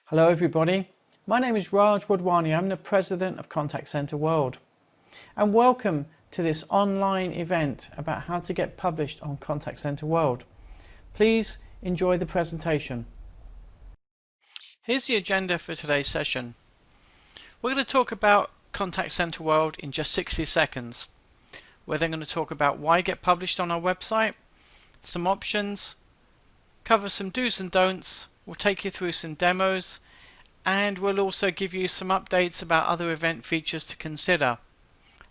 Hello everybody, my name is Raj Wadhwani. I'm the President of Contact Center World, and welcome to this online event about how to get published on Contact Center World. Please enjoy the presentation. Here's the agenda for today's session. We're going to talk about Contact Center World in just 60 seconds. We're then going to talk about why get published on our website, some options, cover some do's and don'ts. We'll take you through some demos, and we'll also give you some updates about other event features to consider.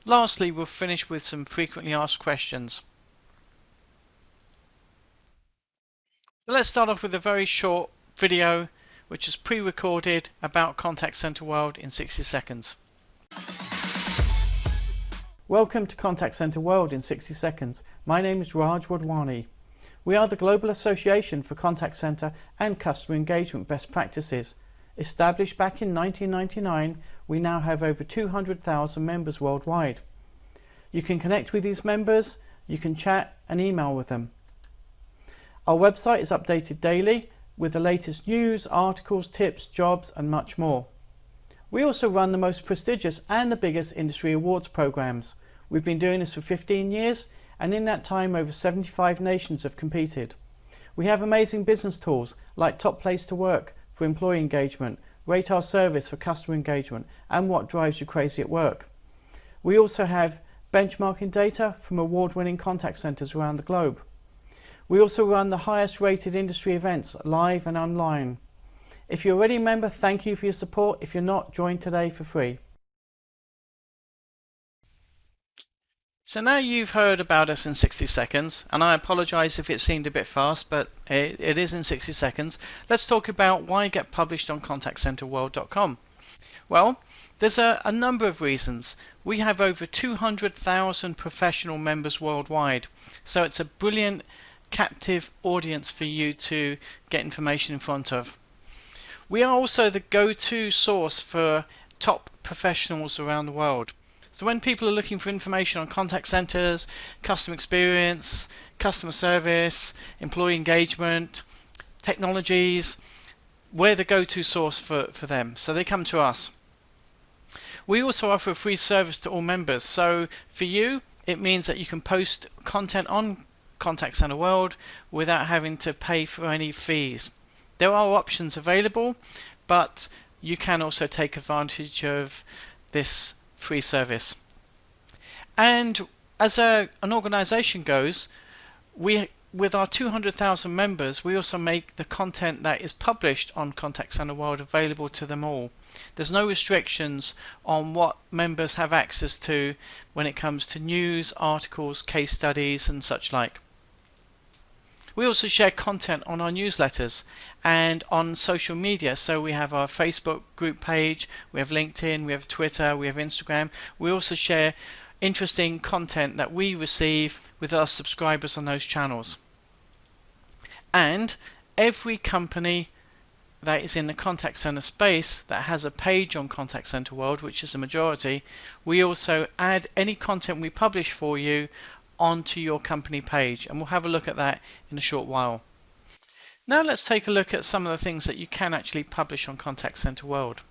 Lastly, we'll finish with some frequently asked questions. Let's start off with a very short video which is pre-recorded about Contact Center World in 60 seconds. Welcome to Contact Center World in 60 seconds. My name is Raj Wadhwani. We are the Global Association for Contact Center and Customer Engagement Best Practices. Established back in 1999, we now have over 200,000 members worldwide. You can connect with these members, you can chat and email with them. Our website is updated daily with the latest news, articles, tips, jobs and much more. We also run the most prestigious and the biggest industry awards programs. We've been doing this for 15 years, and in that time over 75 nations have competed. We have amazing business tools like Top Place to Work for employee engagement, Rate Our Service for customer engagement, and What Drives You Crazy at Work. We also have benchmarking data from award-winning contact centers around the globe. We also run the highest rated industry events live and online. If you're already a member, thank you for your support. If you're not, join today for free. So now you've heard about us in 60 seconds, and I apologize if it seemed a bit fast, but it is in 60 seconds. Let's talk about why get published on ContactCenterWorld.com. Well, there's a number of reasons. We have over 200,000 professional members worldwide, so it's a brilliant captive audience for you to get information in front of. We are also the go-to source for top professionals around the world. So when people are looking for information on contact centers, customer experience, customer service, employee engagement, technologies, we're the go-to source for them. So they come to us. We also offer a free service to all members. So for you, it means that you can post content on Contact Center World without having to pay for any fees. There are options available, but you can also take advantage of this free service. And as an organization goes, with our 200,000 members, we also make the content that is published on Contact Center World available to them all. There's no restrictions on what members have access to when it comes to news, articles, case studies and such like. We also share content on our newsletters and on social media. So we have our Facebook group page, we have LinkedIn, we have Twitter, we have Instagram. We also share interesting content that we receive with our subscribers on those channels. And every company that is in the contact center space that has a page on Contact Center World, which is a majority, we also add any content we publish for you onto your company page, and we'll have a look at that in a short while. Now let's take a look at some of the things that you can actually publish on Contact Center World.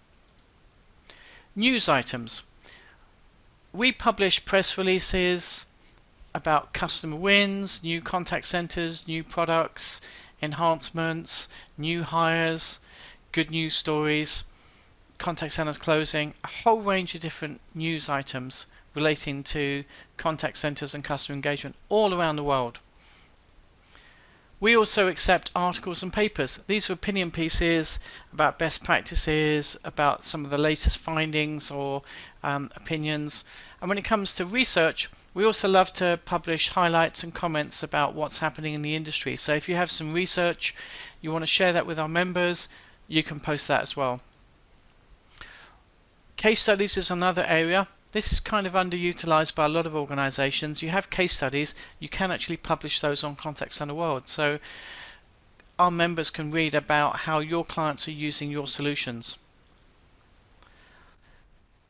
News items. We publish press releases about customer wins, new contact centers, new products, enhancements, new hires, good news stories, contact centers closing, a whole range of different news items relating to contact centers and customer engagement all around the world. We also accept articles and papers. These are opinion pieces about best practices, about some of the latest findings or opinions. And when it comes to research, we also love to publish highlights and comments about what's happening in the industry. So if you have some research, you want to share that with our members, you can post that as well. Case studies is another area. This is kind of underutilized by a lot of organizations. You have case studies, you can actually publish those on Contact Center World. So our members can read about how your clients are using your solutions.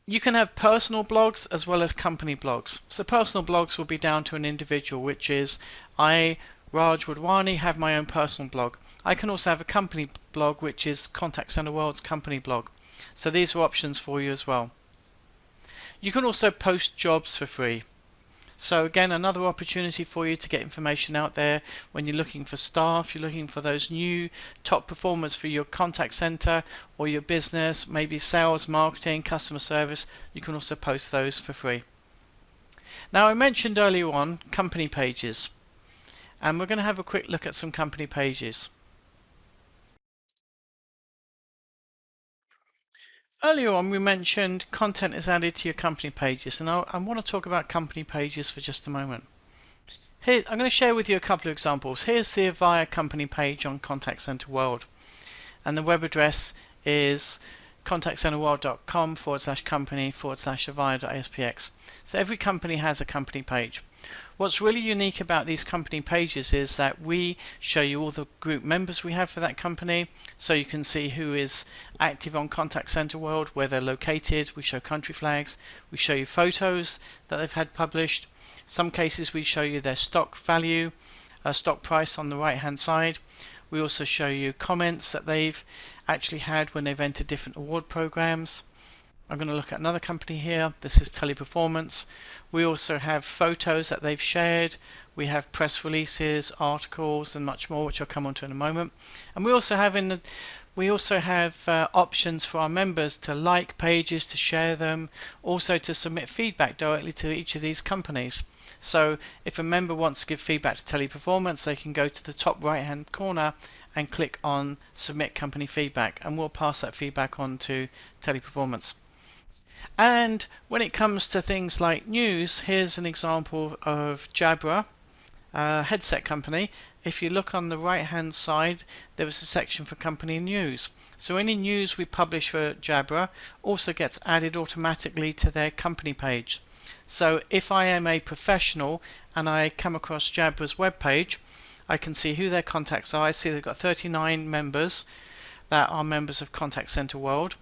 You can have personal blogs as well as company blogs. So personal blogs will be down to an individual, which is I Raj Wadhwani, have my own personal blog. I can also have a company blog, which is Contact Center World's company blog. So these are options for you as well. You can also post jobs for free. So again, another opportunity for you to get information out there when you're looking for staff, you're looking for those new top performers for your contact center or your business, maybe sales, marketing, customer service. You can also post those for free. Now, I mentioned earlier on company pages, and we're going to have a quick look at some company pages. Earlier on, we mentioned content is added to your company pages, and I want to talk about company pages for just a moment. Here, I'm going to share with you a couple of examples. Here's the Avaya company page on Contact Center World, and the web address is contactcenterworld.com/company/avaya.aspx. So every company has a company page. What's really unique about these company pages is that we show you all the group members we have for that company, so you can see who is active on Contact Center World, where they're located. We show country flags, we show you photos that they've had published. Some cases we show you their stock value, stock price on the right hand side. We also show you comments that they've actually had when they've entered different award programs. I'm going to look at another company here. This is Teleperformance. We also have photos that they've shared. We have press releases, articles, and much more, which I'll come on to in a moment. And we also have options for our members to like pages, to share them, also to submit feedback directly to each of these companies. So if a member wants to give feedback to Teleperformance, they can go to the top right hand corner and click on submit company feedback, and we'll pass that feedback on to Teleperformance. And when it comes to things like news, here's an example of Jabra, a headset company. If you look on the right hand side, there is a section for company news. So any news we publish for Jabra also gets added automatically to their company page. So if I am a professional and I come across Jabra's webpage, I can see who their contacts are. I see they've got 39 members that are members of Contact Center World.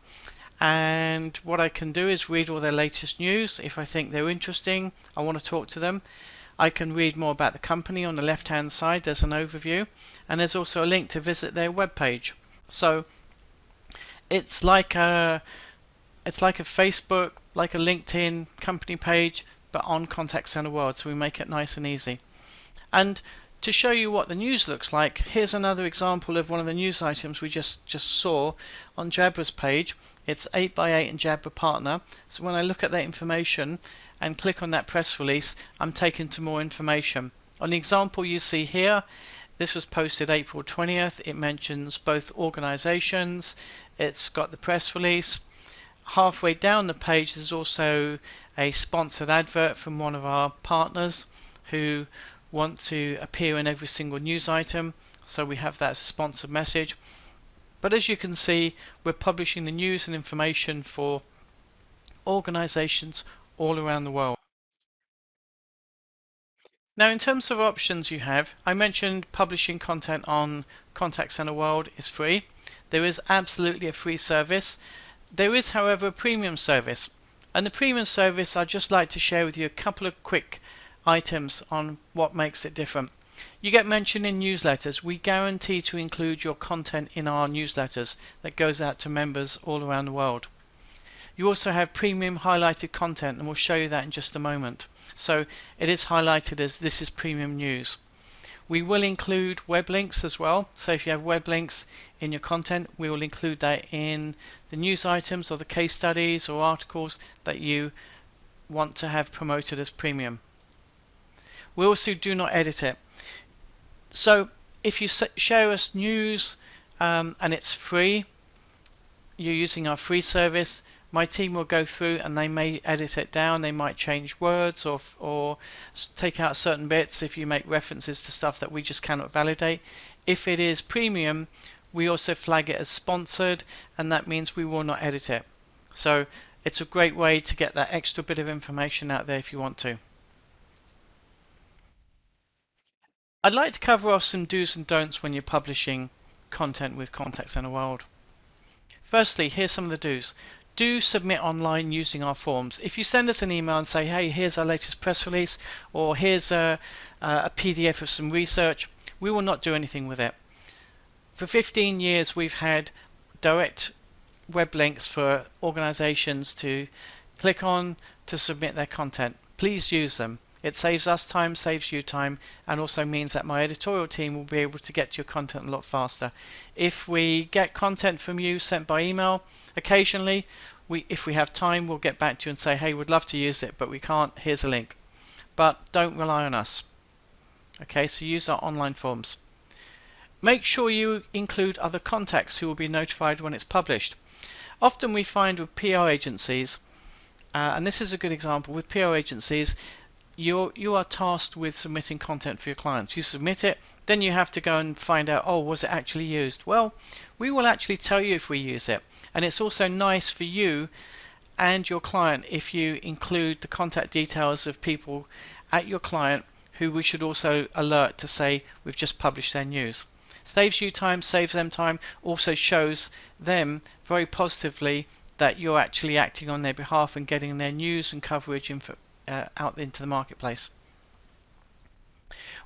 And what I can do is read all their latest news. If I think they're interesting, I want to talk to them, I can read more about the company. On the left hand side there's an overview, and there's also a link to visit their webpage. So it's like a Facebook, like a LinkedIn company page, but on Contact Center World, so we make it nice and easy. And to show you what the news looks like, here's another example of one of the news items we just saw on Jabra's page. It's 8x8 and Jabra Partner. So when I look at that information and click on that press release, I'm taken to more information. On the example you see here, this was posted April 20th. It mentions both organizations. It's got the press release. Halfway down the page there's also a sponsored advert from one of our partners who want to appear in every single news item, so we have that as a sponsored message. But as you can see, we're publishing the news and information for organizations all around the world. Now, in terms of options you have, I mentioned publishing content on Contact Center World is free. There is absolutely a free service. There is, however, a premium service, and the premium service I'd just like to share with you a couple of quick items on what makes it different. You get mentioned in newsletters. We guarantee to include your content in our newsletters that goes out to members all around the world. You also have premium highlighted content, and we'll show you that in just a moment. So it is highlighted as this is premium news. We will include web links as well. So if you have web links in your content, we will include that in the news items or the case studies or articles that you want to have promoted as premium. We also do not edit it. So if you share us news and it's free, you're using our free service, my team will go through and they may edit it down. They might change words or take out certain bits if you make references to stuff that we just cannot validate. If it is premium, we also flag it as sponsored, and that means we will not edit it. So it's a great way to get that extra bit of information out there if you want to. I'd like to cover off some do's and don'ts when you're publishing content with Contact Center World. Firstly, here's some of the do's. Do submit online using our forms. If you send us an email and say, hey, here's our latest press release, or here's a PDF of some research, we will not do anything with it. For 15 years we've had direct web links for organizations to click on to submit their content. Please use them. It saves us time, saves you time, and also means that my editorial team will be able to get to your content a lot faster. If we get content from you sent by email, occasionally, if we have time, we'll get back to you and say, hey, we'd love to use it, but we can't. Here's a link. But don't rely on us. Okay, so use our online forms. Make sure you include other contacts who will be notified when it's published. Often we find with PR agencies, and this is a good example, with PR agencies, you are tasked with submitting content for your clients. You submit it, then you have to go and find out, oh, was it actually used? Well, we will actually tell you if we use it. And it's also nice for you and your client if you include the contact details of people at your client who we should also alert to say we've just published their news. Saves you time, saves them time, also shows them very positively that you're actually acting on their behalf and getting their news and coverage out into the marketplace.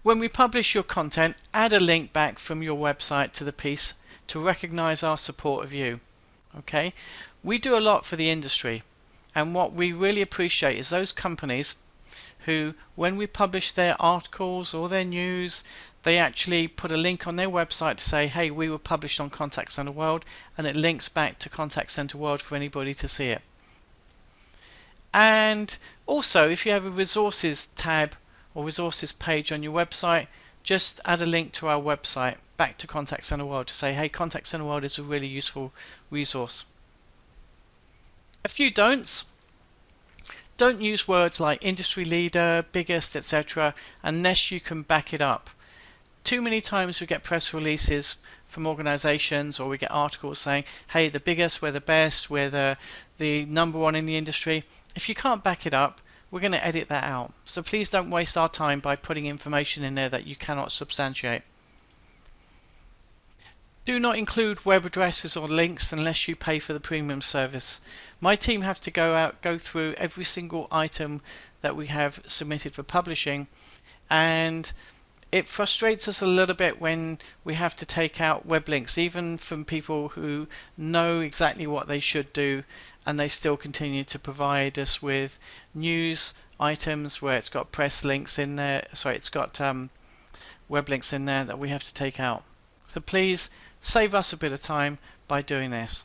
When we publish your content, add a link back from your website to the piece to recognize our support of you. Okay, we do a lot for the industry, and what we really appreciate is those companies who, when we publish their articles or their news, they actually put a link on their website to say, hey, we were published on ContactCenterWorld, and it links back to ContactCenterWorld for anybody to see it. And also, if you have a resources tab or resources page on your website, just add a link to our website back to ContactCenterWorld to say, hey, ContactCenterWorld is a really useful resource. A few don'ts. Don't use words like industry leader, biggest, etc. unless you can back it up. Too many times we get press releases from organizations, or we get articles saying, hey, the biggest, we're the best, we're the number one in the industry. If you can't back it up, we're going to edit that out. So please don't waste our time by putting information in there that you cannot substantiate. Do not include web addresses or links unless you pay for the premium service. My team have to go through every single item that we have submitted for publishing, and it frustrates us a little bit when we have to take out web links, even from people who know exactly what they should do, and they still continue to provide us with news items where it's got press links in there. Sorry, it's got web links in there that we have to take out. So please save us a bit of time by doing this.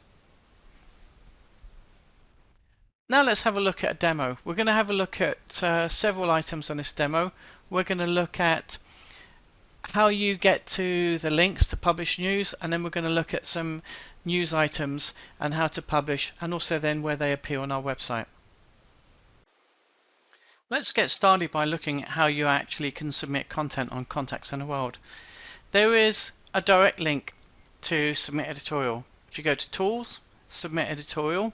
Now let's have a look at a demo. We're going to have a look at several items on this demo. We're going to look at how you get to the links to publish news, and then we're going to look at some news items and how to publish, and also then where they appear on our website. Let's get started by looking at how you actually can submit content on ContactCenterWorld. There is a direct link to submit editorial. If you go to Tools, Submit Editorial,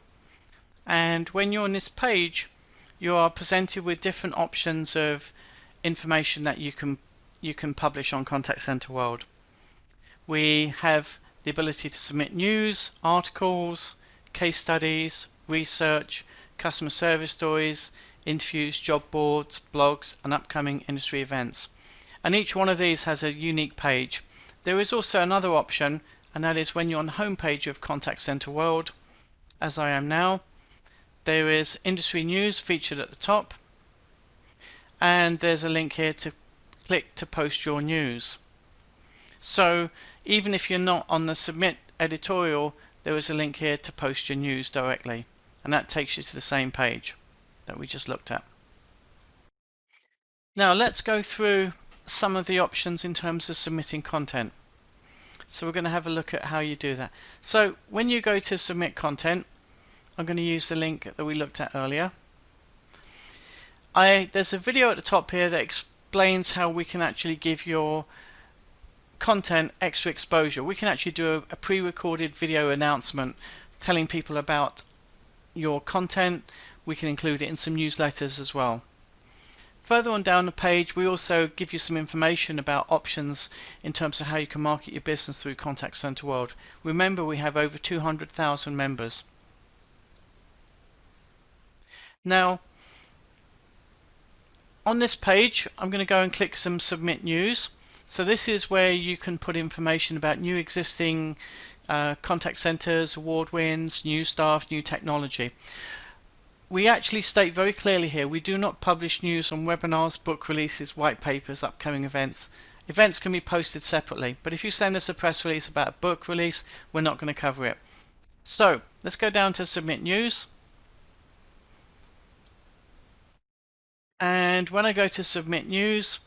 and when you're on this page, you are presented with different options of information that you can publish on ContactCenterWorld. We have the ability to submit news, articles, case studies, research, customer service stories, interviews, job boards, blogs, and upcoming industry events. And each one of these has a unique page. There is also another option, and that is when you're on the home page of ContactCenterWorld, as I am now, there is industry news featured at the top, and there's a link here to click to post your news. So even if you're not on the submit editorial, there is a link here to post your news directly, and that takes you to the same page that we just looked at. Now let's go through some of the options in terms of submitting content. So we're going to have a look at how you do that. So when you go to submit content, I'm going to use the link that we looked at earlier. There's a video at the top here that explains how we can actually give your content extra exposure. We can actually do a pre-recorded video announcement telling people about your content. We can include it in some newsletters as well. Further on down the page, we also give you some information about options in terms of how you can market your business through ContactCenterWorld. Remember, we have over 200,000 members. Now, on this page, I'm going to go and click some Submit News. So this is where you can put information about new existing contact centers, award wins, new staff, new technology. We actually state very clearly here, we do not publish news on webinars, book releases, white papers, upcoming events. Events can be posted separately, but if you send us a press release about a book release, we're not going to cover it. So let's go down to submit news. And when I go to submit news,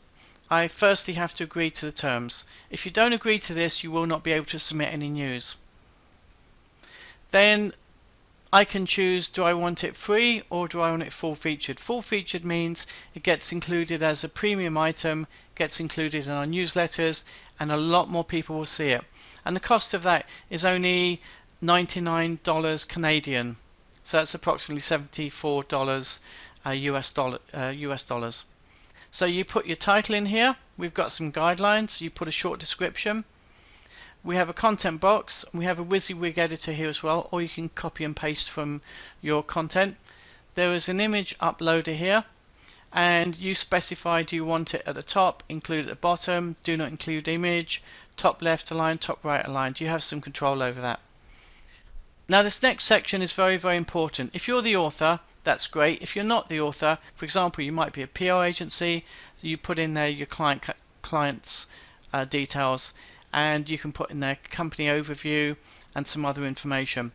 I firstly have to agree to the terms. If you don't agree to this, you will not be able to submit any news. Then I can choose, do I want it free or do I want it full featured? Full featured means it gets included as a premium item, gets included in our newsletters, and a lot more people will see it. And the cost of that is only $99 Canadian. So that's approximately $74 US dollars. So you put your title in here. We've got some guidelines. You put a short description. We have a content box. We have a WYSIWYG editor here as well, or you can copy and paste from your content. There is an image uploader here, and you specify, do you want it at the top, include at the bottom, do not include image, top left aligned, top right aligned. You have some control over that. Now this next section is very, very important. If you're the author, that's great. If you're not the author, for example, you might be a PR agency, so you put in there your client's details, and you can put in there company overview and some other information.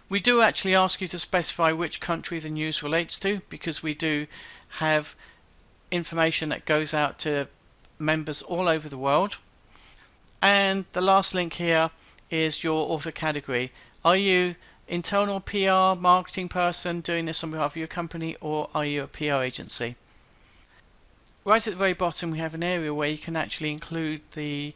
We do actually ask you to specify which country the news relates to, because we do have information that goes out to members all over the world. And the last link here is your author category. Are you internal PR marketing person doing this on behalf of your company, or are you a PR agency? Right at the very bottom we have an area where you can actually include the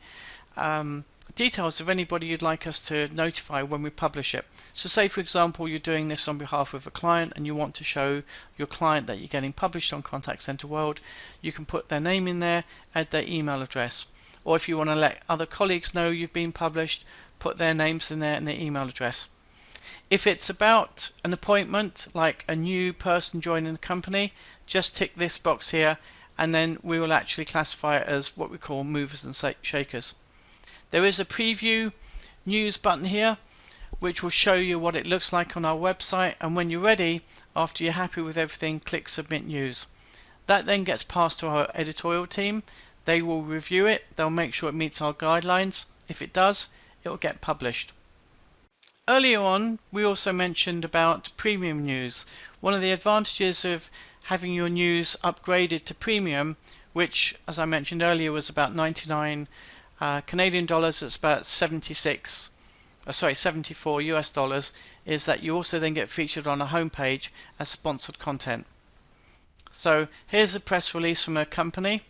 details of anybody you'd like us to notify when we publish it. So say for example you're doing this on behalf of a client and you want to show your client that you're getting published on Contact Center World, you can put their name in there, add their email address. Or if you want to let other colleagues know you've been published, put their names in there and their email address. If it's about an appointment, like a new person joining the company, just tick this box here, and then we will actually classify it as what we call movers and shakers. There is a preview news button here, which will show you what it looks like on our website, and when you're ready, after you're happy with everything, click submit news. That then gets passed to our editorial team. They will review it, they'll make sure it meets our guidelines. If it does, it will get published. Earlier on, we also mentioned about premium news. One of the advantages of having your news upgraded to premium, which, as I mentioned earlier, was about 99 Canadian dollars, it's about 74 US dollars, is that you also then get featured on a homepage as sponsored content. So here's a press release from a company,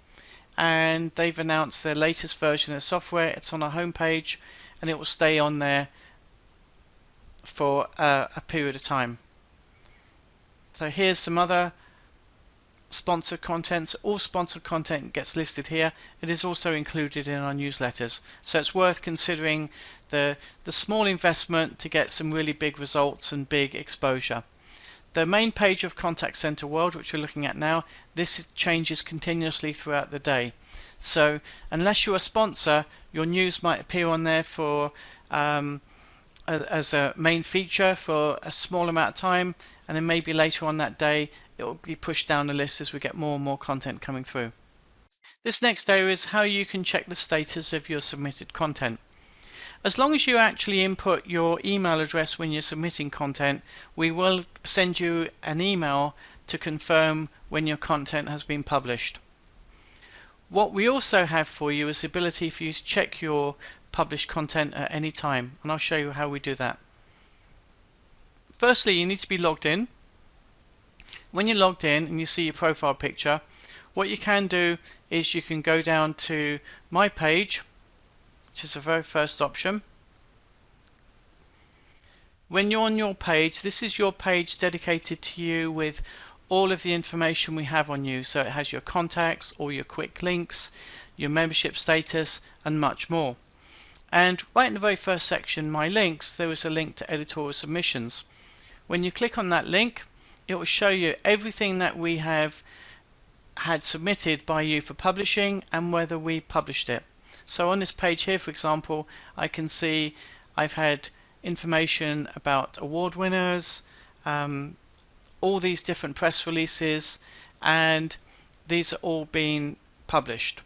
and they've announced their latest version of the software. It's on our homepage, and it will stay on there for a period of time. So here's some other sponsored content. So all sponsored content gets listed here. It is also included in our newsletters. So it's worth considering the small investment to get some really big results and big exposure. The main page of Contact Center World, which we're looking at now, this changes continuously throughout the day. So unless you're a sponsor, your news might appear on there for as a main feature for a small amount of time, and then maybe later on that day it will be pushed down the list as we get more and more content coming through. This next area is how you can check the status of your submitted content. As long as you actually input your email address when you're submitting content, we will send you an email to confirm when your content has been published. What we also have for you is the ability for you to check your published content at any time, and I'll show you how we do that. Firstly, you need to be logged in. When you're logged in and you see your profile picture, what you can do is you can go down to my page, which is the very first option. When you're on your page, this is your page dedicated to you with all of the information we have on you. So it has your contacts, all your quick links, your membership status, and much more. And right in the very first section, my links, there is a link to editorial submissions. When you click on that link, it will show you everything that we have had submitted by you for publishing and whether we published it. So on this page here, for example, I can see I've had information about award winners, all these different press releases, and these are all being published.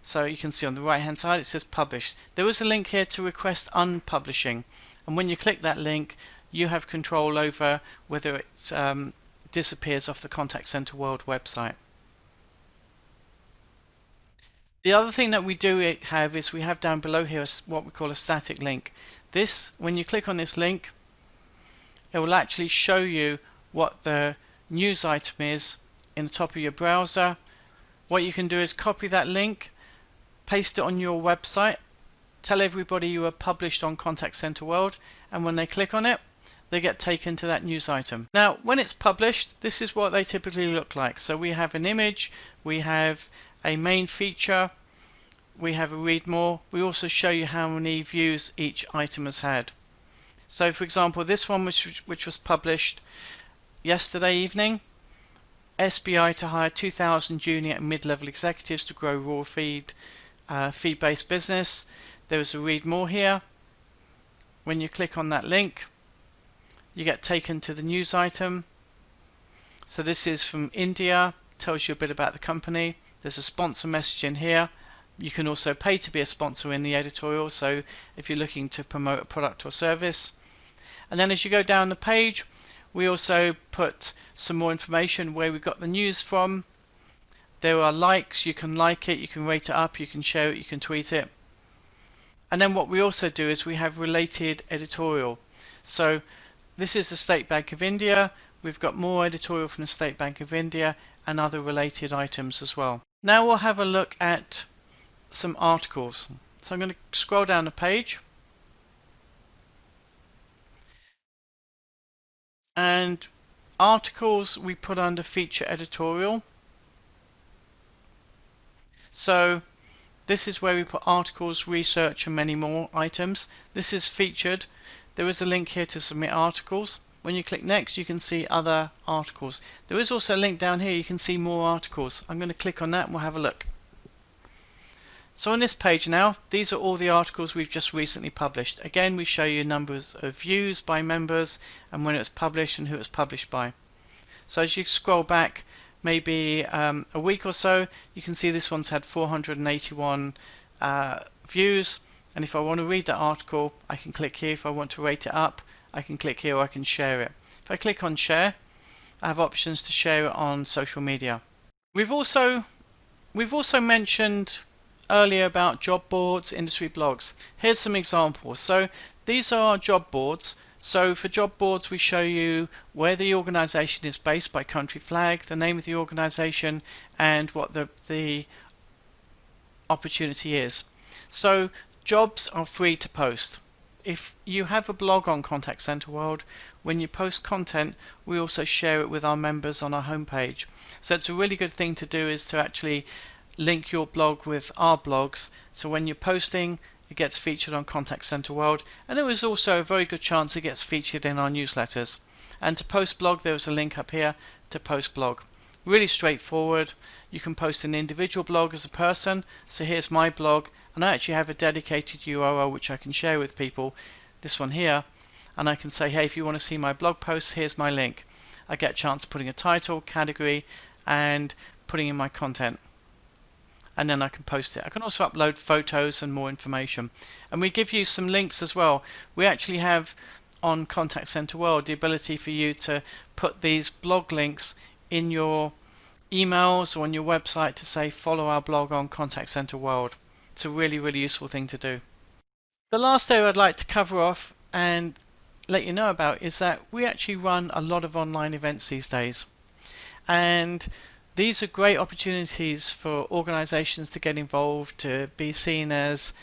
So you can see on the right hand side it says published. There is a link here to request unpublishing, and when you click that link you have control over whether it disappears off the Contact Center World website. The other thing that we do have is we have down below here what we call a static link. This, when you click on this link, it will actually show you what the news item is in the top of your browser. What you can do is copy that link, paste it on your website, tell everybody you are published on Contact Center World, and when they click on it, they get taken to that news item. Now, when it's published, this is what they typically look like. So we have an image, we have a main feature, we have a read more. We also show you how many views each item has had. So for example, this one which was published yesterday evening, SBI to hire 2,000 junior and mid-level executives to grow raw feed-based business. There is a read more here. When you click on that link, you get taken to the news item. So this is from India, tells you a bit about the company. There's a sponsor message in here. You can also pay to be a sponsor in the editorial, so if you're looking to promote a product or service. And then as you go down the page, we also put some more information where we got the news from. There are likes, you can like it, you can rate it up, you can share it, you can tweet it. And then what we also do is we have related editorial. So this is the State Bank of India. We've got more editorial from the State Bank of India and other related items as well. Now we'll have a look at some articles. So I'm going to scroll down the page, and articles we put under feature editorial. So this is where we put articles, research and many more items. This is featured. There is a link here to submit articles. When you click next, you can see other articles. There is also a link down here, you can see more articles. I'm going to click on that and we'll have a look. So on this page now, these are all the articles we've just recently published. Again, we show you numbers of views by members and when it was published and who it was published by. So as you scroll back maybe a week or so, you can see this one's had 481 views. And if I want to read that article, I can click here. If I want to rate it up, I can click here or I can share it. If I click on share, I have options to share it on social media. We've also mentioned earlier about job boards, industry blogs. Here's some examples. So these are our job boards. So for job boards, we show you where the organization is based by country flag, the name of the organization, and what the opportunity is. So jobs are free to post. If you have a blog on Contact Center World, when you post content, we also share it with our members on our homepage. So it's a really good thing to do, is to actually link your blog with our blogs, so when you're posting it gets featured on Contact Center World, and there is also a very good chance it gets featured in our newsletters. And to post blog, there's a link up here to post blog. Really straightforward. You can post an individual blog as a person. So here's my blog, and I actually have a dedicated URL which I can share with people, this one here, and I can say, hey, if you want to see my blog posts, here's my link. I get a chance of putting a title, category, and putting in my content, and then I can post it. I can also upload photos and more information. And we give you some links as well. We actually have on Contact Center World the ability for you to put these blog links in your emails or on your website to say follow our blog on Contact Center World. It's a really, really useful thing to do. The last area I'd like to cover off and let you know about is that we actually run a lot of online events these days. And these are great opportunities for organizations to get involved, to be seen as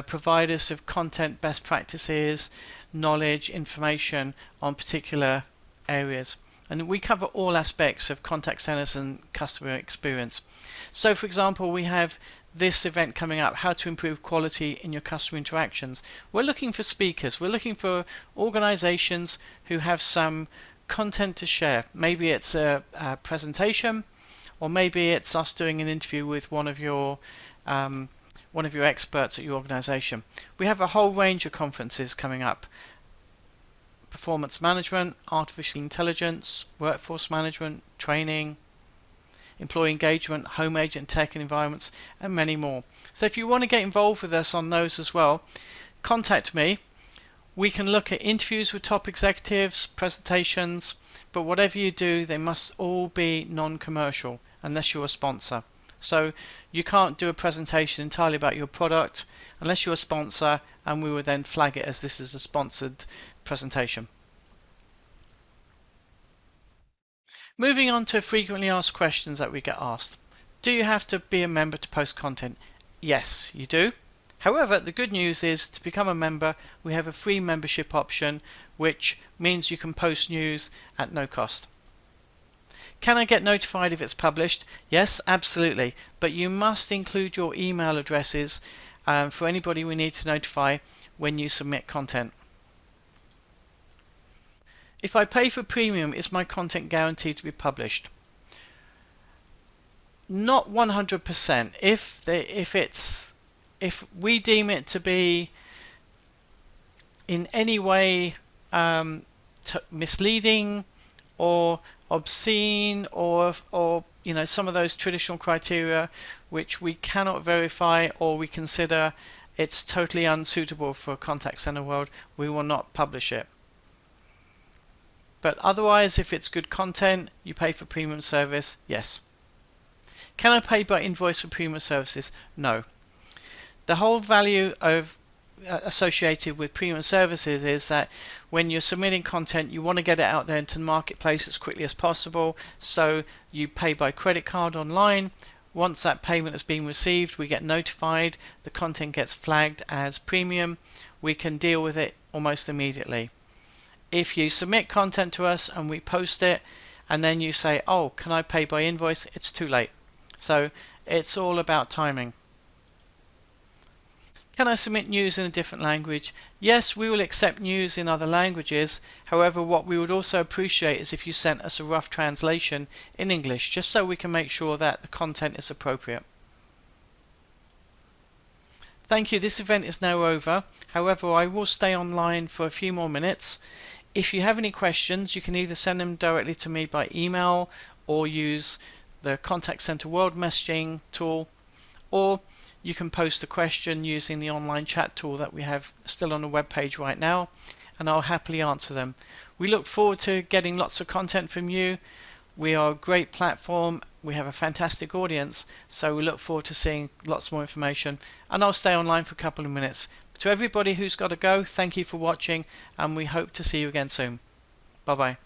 providers of content, best practices, knowledge, information on particular areas. And we cover all aspects of contact centers and customer experience. So for example, we have this event coming up, how to improve quality in your customer interactions. We're looking for speakers. We're looking for organizations who have some content to share. Maybe it's a presentation, or maybe it's us doing an interview with one of your experts at your organization. We have a whole range of conferences coming up: performance management, artificial intelligence, workforce management, training, employee engagement, home agent tech and environments, and many more. So if you want to get involved with us on those as well, contact me. We can look at interviews with top executives, presentations, but whatever you do, they must all be non-commercial unless you're a sponsor. So you can't do a presentation entirely about your product unless you're a sponsor, and we will then flag it as this is a sponsored presentation. Moving on to frequently asked questions that we get asked. Do you have to be a member to post content? Yes, you do. However, the good news is to become a member, we have a free membership option, which means you can post news at no cost. Can I get notified if it's published? Yes, absolutely. But you must include your email addresses for anybody we need to notify when you submit content. If I pay for premium, is my content guaranteed to be published? Not 100%. If we deem it to be in any way misleading or obscene, or some of those traditional criteria which we cannot verify, or we consider it's totally unsuitable for Contact Center World, we will not publish it. But otherwise, if it's good content, you pay for premium service, yes. Can I pay by invoice for premium services? No. The whole value of associated with premium services is that when you're submitting content, you want to get it out there into the marketplace as quickly as possible, so you pay by credit card online. Once that payment has been received, we get notified, the content gets flagged as premium, we can deal with it almost immediately. If you submit content to us and we post it and then you say, oh, can I pay by invoice, it's too late. So it's all about timing. Can I submit news in a different language? Yes, we will accept news in other languages. However, what we would also appreciate is if you sent us a rough translation in English, just so we can make sure that the content is appropriate. Thank you. This event is now over. However, I will stay online for a few more minutes. If you have any questions, you can either send them directly to me by email or use the Contact Center World messaging tool, or you can post a question using the online chat tool that we have still on the web page right now, and I'll happily answer them. We look forward to getting lots of content from you. We are a great platform. We have a fantastic audience, so we look forward to seeing lots more information, and I'll stay online for a couple of minutes. To everybody who's got to go, thank you for watching, and we hope to see you again soon. Bye bye.